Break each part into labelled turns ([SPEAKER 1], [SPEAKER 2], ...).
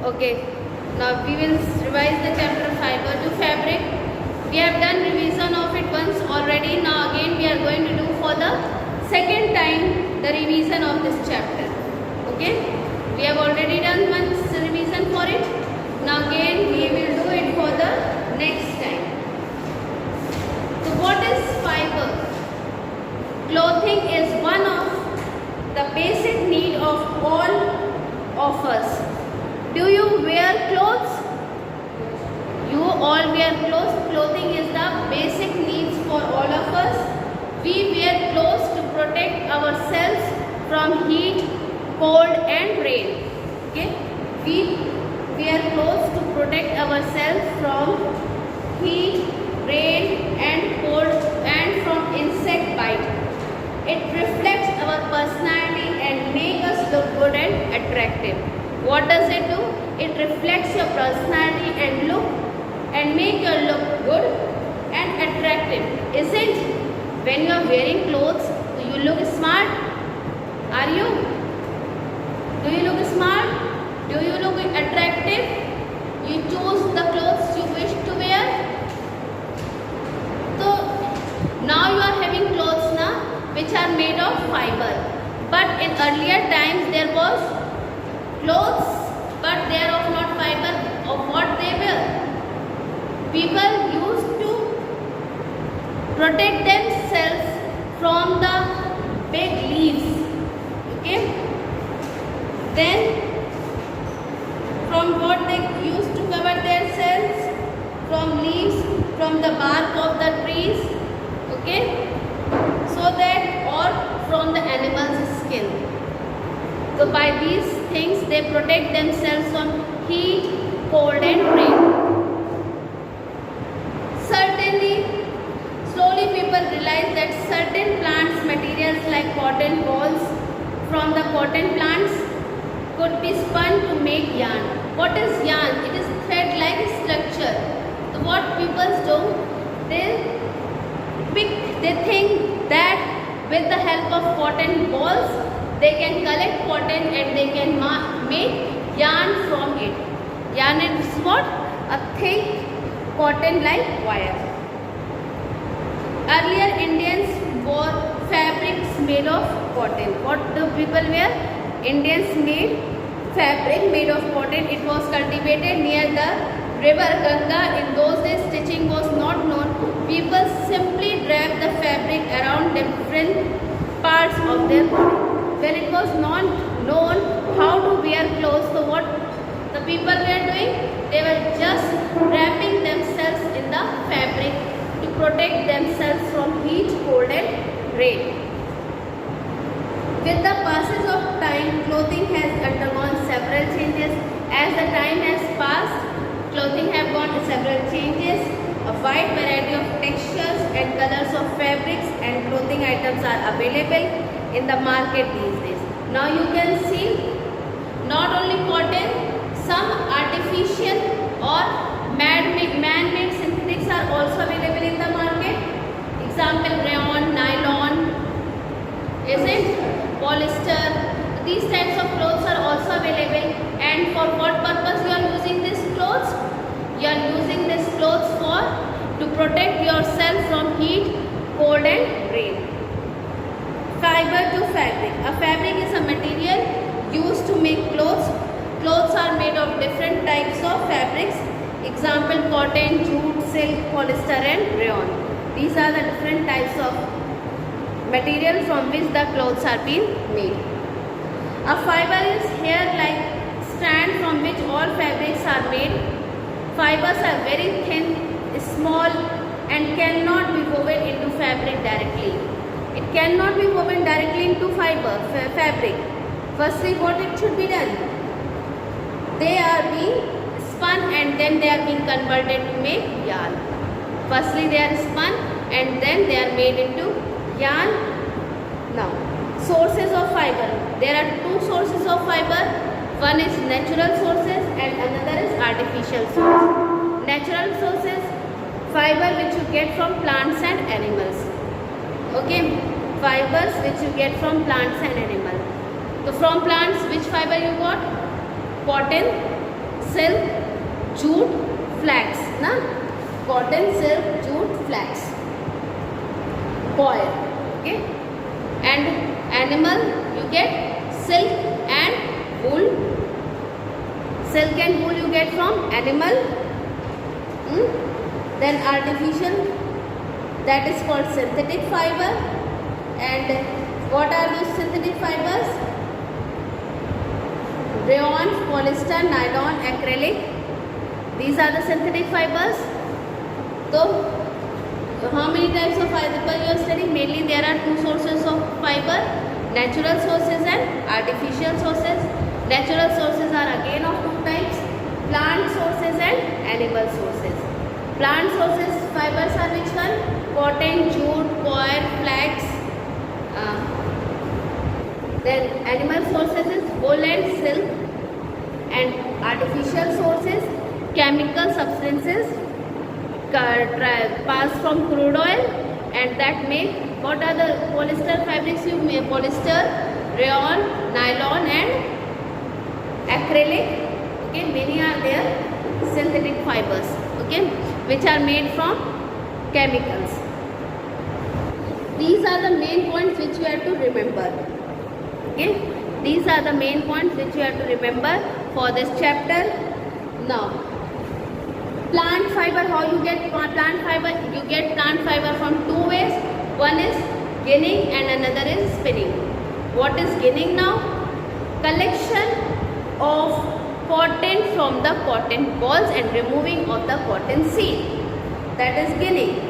[SPEAKER 1] Okay, now we will revise the chapter fiber to fabric. We have done revision of it once already. Now again we are going to do for the second time the revision of this chapter. Okay, we have already done once revision for it. Now again we will do it for the next time. So what is fiber? Clothing is one of the basic need of all of us. Do you wear clothes? You all wear clothes. Clothing is the basic needs for all of us. We wear clothes to protect ourselves from heat, cold and rain. Okay? We wear clothes to protect ourselves from heat, rain and cold and from insect bite. It reflects our personality and makes us look good and attractive. What does it do? It reflects your personality and look and make you look good and attractive. Isn't? When you are wearing clothes, do you look smart? Are you? Do you look smart? Do you look attractive? You choose the clothes you wish to wear. So now you are having clothes now which are made of fiber. But in earlier times there was clothes, but they are of not fiber. Of what they were? People used to protect themselves from the big leaves. Okay. Then from what they used to cover themselves? From leaves, from the bark of the trees. Okay. So that, or from the animal's skin. So by these things they protect themselves from heat, cold and rain. Certainly, slowly people realize that certain plants materials like cotton balls from the cotton plants could be spun to make yarn. What is yarn? It is thread-like structure. So what people do, they think that with the help of cotton balls they can collect cotton and they can make yarn from it. Yarn is what? A thick cotton like wire. Earlier Indians wore fabrics made of cotton. What do people wear? Indians made fabric made of cotton. It was cultivated near the river Ganga. In those days stitching was not known. People simply wrapped the fabric around different parts of their body. When it was not known how to wear clothes, so what the people were doing? They were just wrapping themselves in the fabric to protect themselves from heat, cold and rain. With the passage of time, clothing has undergone several changes. As the time has passed, clothing have gone several changes. A wide variety of textures and colors of fabrics and clothing items are available in the market these days. Now you can see not only cotton, some artificial or man-made synthetics are also available in the market. Example, rayon, nylon, is it? Polyester. These types of clothes are also available. And for what purpose you are using these clothes? You are using these clothes to protect yourself from heat, cold and rain. Fiber to fabric. A fabric is a material used to make clothes. Clothes are made of different types of fabrics. Example, cotton, jute, silk, polyester and rayon. These are the different types of material from which the clothes are being made. A fiber is hair-like strand from which all fabrics are made. Fibers are very thin, small and cannot be woven into fabric directly. It cannot be woven directly into fabric. Firstly, what it should be done? They are being spun and then they are being converted to make yarn. Firstly, they are spun and then they are made into yarn. Now, sources of fiber. There are two sources of fiber. One is natural sources and another is artificial sources. Natural sources, fiber which you get from plants and animals. Okay, fibers which you get from plants and animals. So from plants, which fiber you got? Cotton, silk, jute, flax. Na? Cotton, silk, jute, flax. Coir. Okay. And animal, you get silk and wool. Silk and wool you get from animal. Then artificial, that is called synthetic fiber. And what are those synthetic fibers? Rayon, polyester, nylon, acrylic. These are the synthetic fibers. So how many types of fiber you are studying? Mainly there are two sources of fiber, natural sources and artificial sources. Natural sources are again of two types, plant sources and animal sources. Plant sources fibers are which one? Cotton, jute, coir, flax. Then animal sources is wool and silk. And artificial sources, chemical substances pass from crude oil, and that make, what are the polyester fabrics you make? Polyester, rayon, nylon and acrylic. Okay, many are there synthetic fibers, okay, which are made from chemicals. These are the main points which you have to remember. Okay, these are the main points which you have to remember for this chapter. Now, plant fiber, how you get plant fiber? You get plant fiber from two ways. One is ginning and another is spinning. What is ginning now? Collection of cotton from the cotton balls and removing of the cotton seed. That is ginning.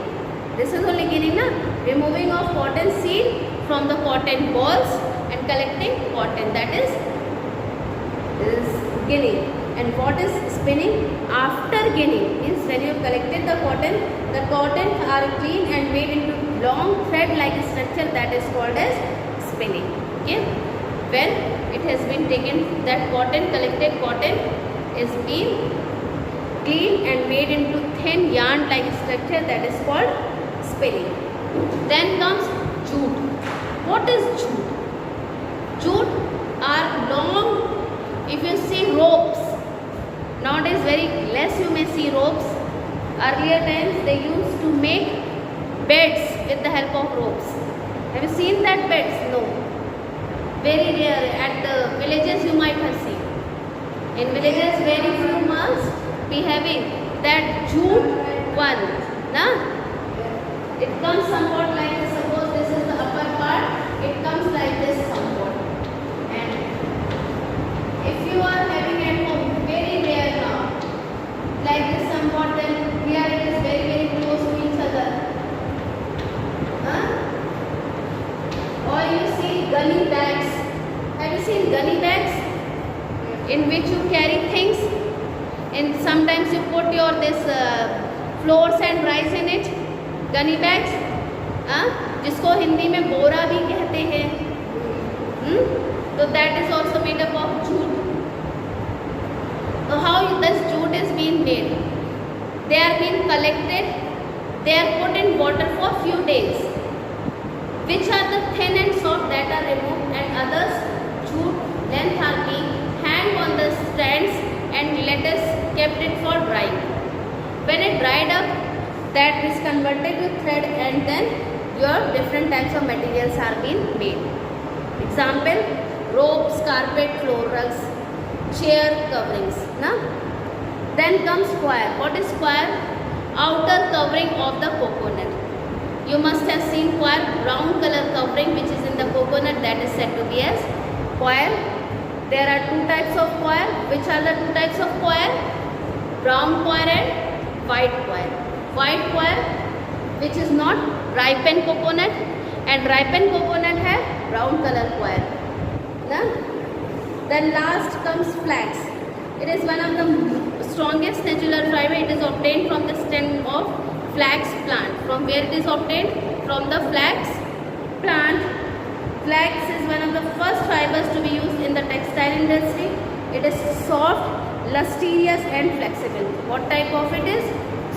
[SPEAKER 1] This is only ginning, na? Removing of cotton seed from the cotton balls and collecting cotton. That is ginning. And what is spinning? After ginning means when you have collected the cotton are clean and made into long thread-like structure, that is called as spinning. Okay. When it has been taken, that cotton, collected cotton is being cleaned and made into thin yarn-like structure, that is called spinning. Then comes jute. What is jute? Jute are long, if you see ropes, nowadays very less you may see ropes. Earlier times they used to make beds with the help of ropes. Have you seen that beds? No. Very rare. At the villages you might have seen. In villages very few months be having that jute one. Na? It comes somewhat like this. Suppose this is the upper part. It comes like this somewhat. And if you are having at home, very rare now, like this somewhat, then here it is very very close to each other. Or you see gunny bags. Have you seen gunny bags? In which you carry things. And sometimes you put your flours and rice in it. Gunny bags. जिसको हिंदी में बोरा भी कहते हैं. So that is also made up of jute. So how this jute is being made? They are being collected. They are put in water for few days. Which are the thin and soft that are removed, and others jute length are being hang on the strands and let us kept it for drying. When it dried up, that is converted to thread, and then your different types of materials are being made. Example: ropes, carpet, floor rugs, chair coverings. Na? Then comes coir. What is coir? Outer covering of the coconut. You must have seen coir, brown color covering which is in the coconut, that is said to be as coir. There are two types of coir. Which are the two types of coir? Brown coir and white coir. White coir which is not ripened coconut, and ripened coconut have brown color coir. Na? Then last comes flax. It is one of the strongest natural fiber. It is obtained from the stem of flax plant. From where it is obtained? From the flax plant. Flax is one of the first fibers to be used in the textile industry. It is soft, lustrous and flexible. What type of it is?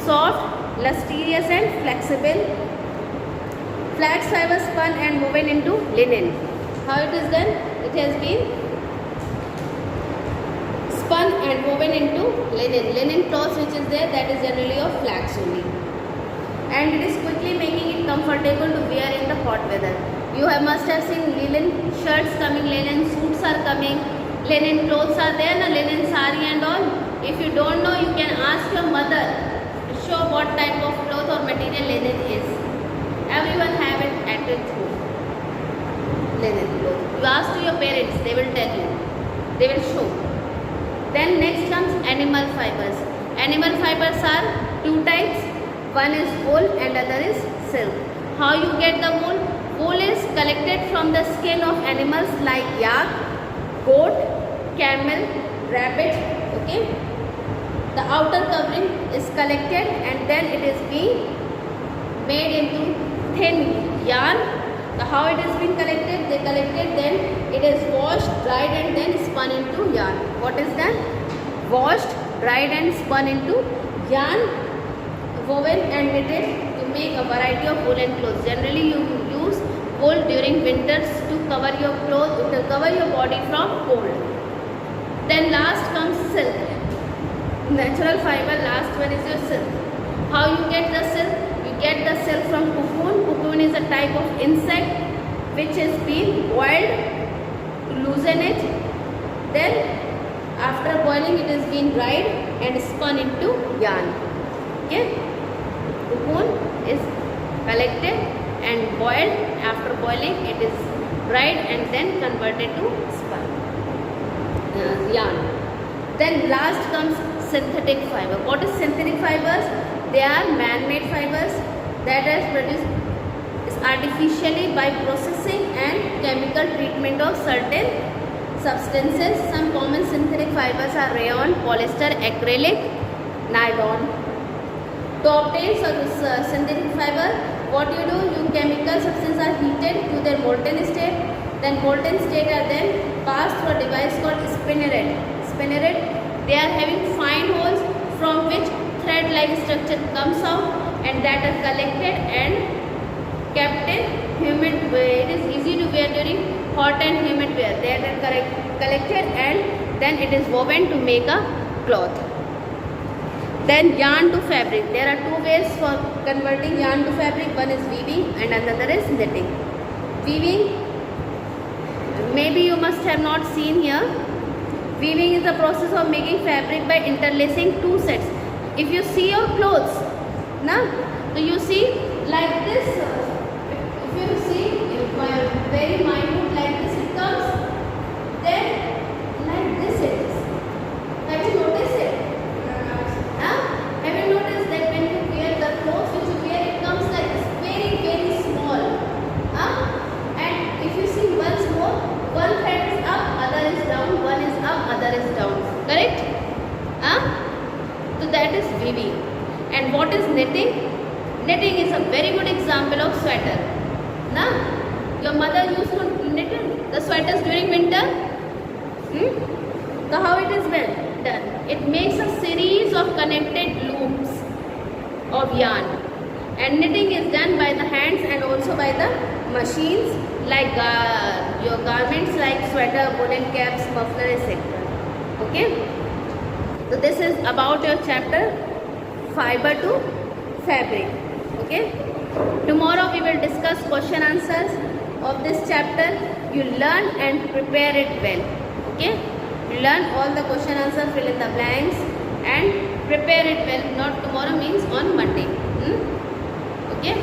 [SPEAKER 1] Soft, lustrous and flexible. Flax fiber spun and woven into linen. How it is done? It has been spun and woven into linen. Linen cloth which is there, that is generally of flax only. And it is quickly making it comfortable to wear in the hot weather. You must have seen linen shirts coming, linen suits are coming, linen clothes are there, na linen sari and all. If you don't know, you can ask your mother to show what type of cloth or material linen is. Everyone have it at its home. Linen cloth. You ask to your parents, they will tell you. They will show. Then next comes animal fibers. Animal fibers are two types. One is wool and other is silk. How you get the wool? Wool is collected from the skin of animals like yak, goat, camel, rabbit. Okay. The outer covering is collected and then it is being made into thin yarn. How it is being collected? They collected, then it is washed, dried and then spun into yarn. What is that? Washed, dried and spun into yarn, woven and knitted to make a variety of woolen clothes. Generally you use wool during winters to cover your clothes, to cover your body from cold. Then last comes silk. Natural fiber, last one is your silk. How you get the silk? You get the silk from cocoon. Cocoon is a type of insect which is being boiled to loosen it. Then after boiling it is being dried and spun into yarn. Okay? Cocoon is collected and boiled. After boiling it is dried and then converted to spun yarn. Then last comes synthetic fiber. What is synthetic fibers? They are man-made fibers that are produced artificially by processing and chemical treatment of certain substances. Some common synthetic fibers are rayon, polyester, acrylic, nylon. To obtain synthetic fiber, what you do? You chemical substances are heated to their molten state. Then molten state are then passed through a device called spinneret. Spinneret, they are having fine holes from which thread-like structure comes out and that are collected and kept in humid way. It is easy to wear during hot and humid wear. They are collected and then it is woven to make a cloth. Then yarn to fabric. There are two ways for converting yarn to fabric. One is weaving and another is knitting. Weaving, maybe you must have not seen here. Weaving is the process of making fabric by interlacing two sets. If you see your clothes, so you see like this. If you see very minute like this it comes, then like this it is. Have you noticed it? Have you noticed that when you wear the clothes which you wear, it comes like this, very very small. And if you see once more, one thread is up, other is down, one is up, other is down. Correct? So that is weaving. And what is knitting? Knitting is a very good example of sweater. Your mother used to knit the sweaters during winter. So how it is done? It makes a series of connected loops of yarn. And knitting is done by the hands and also by the machines like your garments like sweater, woolen caps, muffler, etc. Okay? So this is about your chapter fiber to fabric. Okay? Tomorrow we will discuss question answers of this chapter. You learn and prepare it well. Okay? You learn all the question answers, fill in the blanks and prepare it well. Not tomorrow means on Monday. Okay?